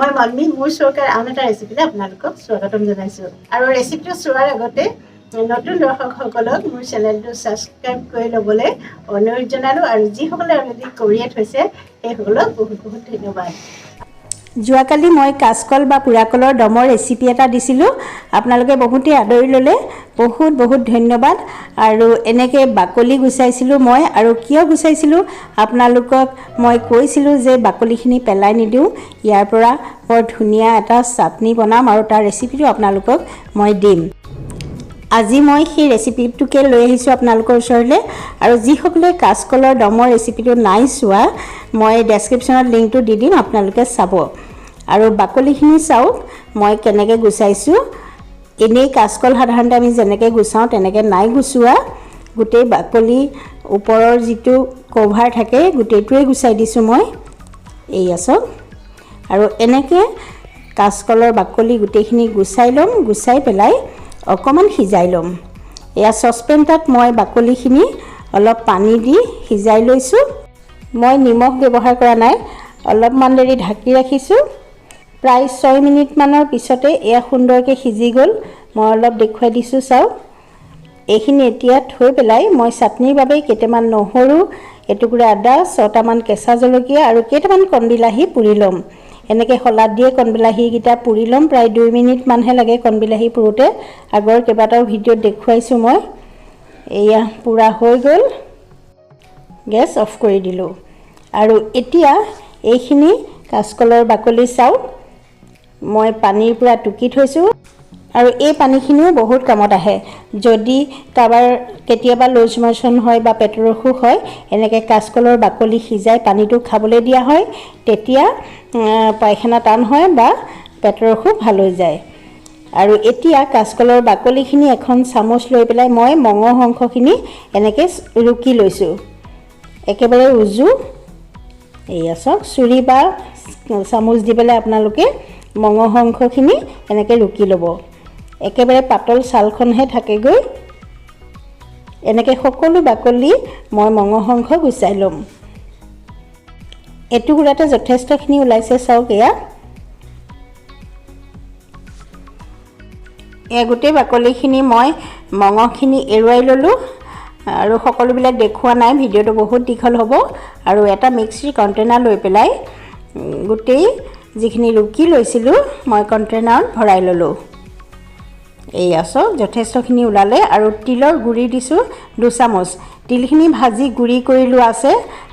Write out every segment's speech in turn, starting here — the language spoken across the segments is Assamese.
মই মাম্মী মোৰ চৌকাৰ আন এটা ৰেচিপিলৈ আপোনালোকক স্বাগতম জনাইছোঁ। আৰু ৰেচিপিটো চোৱাৰ আগতে নতুন দৰ্শকসকলক মোৰ চেনেলটো ছাবস্ক্ৰাইব কৰি ল'বলৈ অনুৰোধ জনালোঁ আৰু যিসকলে অলৰেডি কৰিয়ে থৈছে সেইসকলক বহুত বহুত ধন্যবাদ। যোৱাকালি মই কাচকল বা পুৰাকলৰ দমৰ ৰেচিপি এটা দিছিলোঁ, আপোনালোকে বহুতেই আদৰি ল'লে, বহুত বহুত ধন্যবাদ। আৰু এনেকৈ বাকলি গুচাইছিলোঁ মই, আৰু কিয় গুচাইছিলোঁ আপোনালোকক মই কৈছিলোঁ যে বাকলিখিনি পেলাই নিদিওঁ, ইয়াৰ পৰা বৰ ধুনীয়া এটা চাটনি বনাম আৰু তাৰ ৰেচিপিটো আপোনালোকক মই দিম। আজি মই সেই ৰেচিপিটোকে লৈ আহিছোঁ আপোনালোকৰ ওচৰলৈ। আৰু যিসকলে কাচকলৰ দমৰ ৰেচিপিটো নাই চোৱা, মই ডেছক্ৰিপশ্যনত লিংকটো দি দিম, আপোনালোকে চাব। আৰু বাকলিখিনি চাওক মই কেনেকৈ গুচাইছোঁ। এনেই কাচকল সাধাৰণতে আমি যেনেকৈ গুচাওঁ তেনেকৈ নাই গুচোৱা, গোটেই বাকলি ওপৰৰ যিটো কভাৰ থাকে গোটেইটোৱে গুচাই দিছোঁ মই। এয়া চাওক, আৰু এনেকৈ কাচকলৰ বাকলি গোটেইখিনি গুচাই ল'ম, গুচাই পেলাই অকণমান সিজাই ল'ম। এয়া চচপেনটাত মই বাকলিখিনি অলপ পানী দি সিজাই লৈছোঁ। মই নিমখ ব্যৱহাৰ কৰা নাই, অলপমান দেৰি ঢাকি ৰাখিছোঁ। প্ৰায় 6 মিনিটমানৰ পিছতে এয়া সুন্দৰকৈ সিজি গ'ল। মই অলপ দেখুৱাই দিছোঁ চাওক। এইখিনি এতিয়া থৈ পেলাই মই চাটনিৰ বাবে কেইটামান নহৰু, এটুকুৰা আদা, 6টামান কেঁচা জলকীয়া আৰু কেইটামান কণবিলাহী পুৰি ল'ম। এনেকৈ শলাদ দিয়ে কণবিলাহীকেইটা পুৰি ল'ম। প্ৰায় 2 মিনিটমানহে লাগে কণবিলাহী পুৰোঁতে। আগৰ কেইবাটাও ভিডিঅ'ত দেখুৱাইছোঁ মই। এয়া পুৰা হৈ গ'ল, গেছ অফ কৰি দিলোঁ। আৰু এতিয়া এইখিনি কাচকলৰ বাকলি চাওক মই পানীৰ পৰা টুকি থৈছোঁ, আৰু এই পানীখিনিও বহুত কামত আহে। যদি কাৰোবাৰ কেতিয়াবা লুজ ম'চন হয় বা পেটৰ অসুখ হয়, এনেকৈ কাচকলৰ বাকলি সিজাই পানীটো খাবলৈ দিয়া হয়, তেতিয়া পায়খানা টান হয় বা পেটৰ অসুখ ভাল হৈ যায়। আৰু এতিয়া কাচকলৰ বাকলিখিনি এখন চামুচ লৈ পেলাই মই মঙহ অংশখিনি এনেকৈ ৰুকি লৈছোঁ, একেবাৰে উজু। এয়া চাওক, চুৰি বা চামুচ দি পেলাই আপোনালোকে মঙহ অংশখিনি এনেকৈ ৰুকি ল'ব। একেবাৰে পাতল ছালখনহে থাকেগৈ। এনেকৈ সকলো বাকলি মই মঙহ অংশ গুচাই ল'ম। এটুকুৰাতে যথেষ্টখিনি ওলাইছে চাওক। এয়া গোটেই বাকলিখিনি মই মঙহখিনি এৰুৱাই ল'লোঁ, আৰু সকলোবিলাক দেখুওৱা নাই, ভিডিঅ'টো বহুত দীঘল হ'ব। আৰু এটা মিক্সিৰ কণ্টেইনাৰ লৈ পেলাই গোটেই যিখিনি ৰুকি লৈছিলোঁ মই কণ্টেইনাৰত ভৰাই ল'লোঁ। এয়া চাওক যথেষ্টখিনি ওলালে। আৰু তিলৰ গুড়ি দিছোঁ 2 চামুচ। তিলখিনি ভাজি গুড়ি কৰি লোৱা আছে,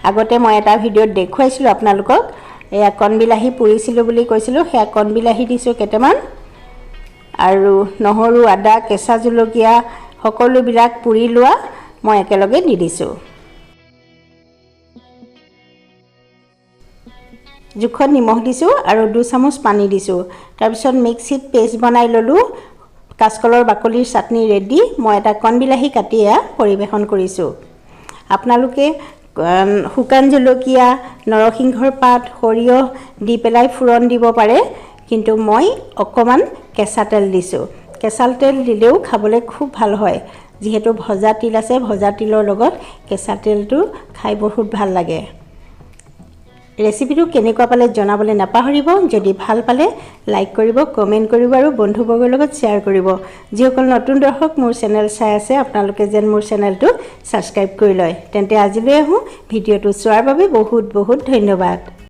আগতে মই এটা ভিডিঅ'ত দেখুৱাইছিলোঁ আপোনালোকক। এয়া কণবিলাহী পুৰিছিলোঁ বুলি কৈছিলোঁ, সেয়া কণবিলাহী দিছোঁ কেইটামান। আৰু নহৰু, আদা, কেঁচা জলকীয়া সকলোবিলাক পুৰি লোৱা মই একেলগে দি দিছোঁ। জোখত নিমখ দিছোঁ আৰু 2 চামুচ পানী দিছোঁ। তাৰপিছত মিক্সিত পেষ্ট বনাই ল'লোঁ। কাচকলৰ বাকলিৰ চাটনি ৰেডি। মই এটা কণবিলাহী কাটি পৰিৱেশন কৰিছোঁ। আপোনালোকে শুকান জলকীয়া, নৰসিংহৰ পাত, সৰিয়হ দি পেলাই ফোৰণ দিব পাৰে, কিন্তু মই অকণমান কেঁচা তেল দিছোঁ। কেঁচা তেল দিলেও খাবলৈ খুব ভাল হয়। যিহেতু ভজা তিল আছে, ভজা তিলৰ লগত কেঁচা তেলটো খাই বহুত ভাল লাগে। ৰেচিপিটো কেনেকুৱা পালে জনাবলৈ নাপাহৰিব। যদি ভাল পালে লাইক কৰিব, কমেণ্ট কৰিব আৰু বন্ধুবৰ্গৰ লগত শ্বেয়াৰ কৰিব। যিসকল নতুন দৰ্শক মোৰ চেনেল চাই আছে, আপোনালোকে যেন মোৰ চেনেলটো ছাবস্ক্ৰাইব কৰি লয়। তেন্তে আজিলৈ আহোঁ। ভিডিঅ'টো চোৱাৰ বাবে বহুত বহুত ধন্যবাদ।